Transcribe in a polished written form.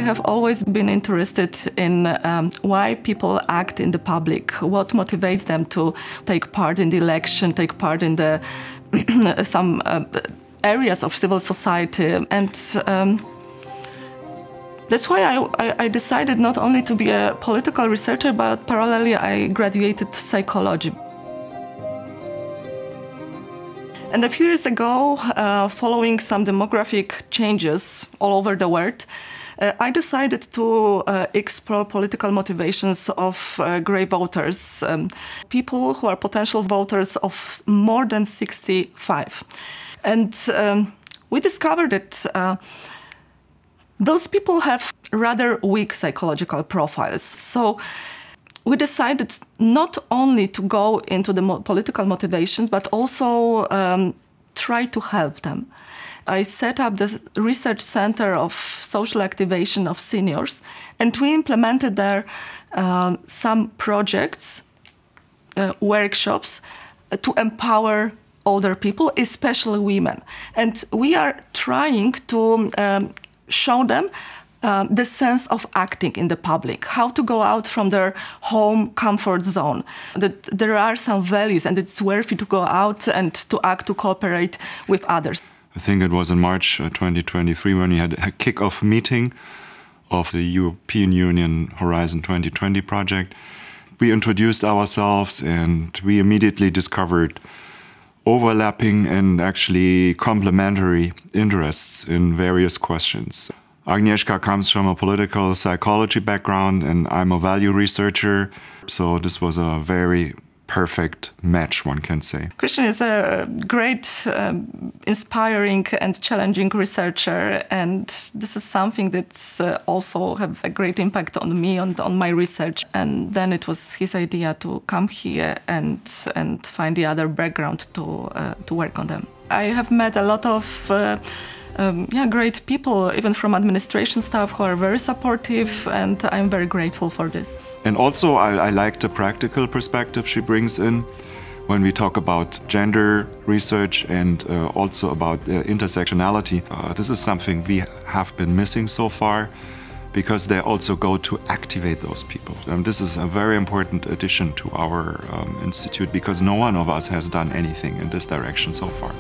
I have always been interested in why people act in the public, what motivates them to take part in the election, take part in the some areas of civil society. And that's why I decided not only to be a political researcher, but parallelly I graduated psychology. And a few years ago, following some demographic changes all over the world, I decided to explore political motivations of grey voters, people who are potential voters of more than 65. And we discovered that those people have rather weak psychological profiles. So we decided not only to go into the political motivations, but also try to help them. I set up the Research Center of Social Activation of Seniors, and we implemented there some projects, workshops, to empower older people, especially women. And we are trying to show them the sense of acting in the public, how to go out from their home comfort zone, that there are some values and it's worthy to go out and to act, to cooperate with others. I think it was in March 2023 when we had a kick-off meeting of the European Union Horizon 2020 project. We introduced ourselves and we immediately discovered overlapping and actually complementary interests in various questions. Agnieszka comes from a political psychology background and I'm a value researcher, so this was a very perfect match, one can say. Christian is a great, inspiring and challenging researcher, and this is something that's also have a great impact on me, on my research. And then it was his idea to come here and find the other background to work on them. I have met a lot of great people, even from administration staff, who are very supportive, and I'm very grateful for this. And also I like the practical perspective she brings in when we talk about gender research and also about intersectionality. This is something we have been missing so far, because they also go to activate those people. And this is a very important addition to our institute, because no one of us has done anything in this direction so far.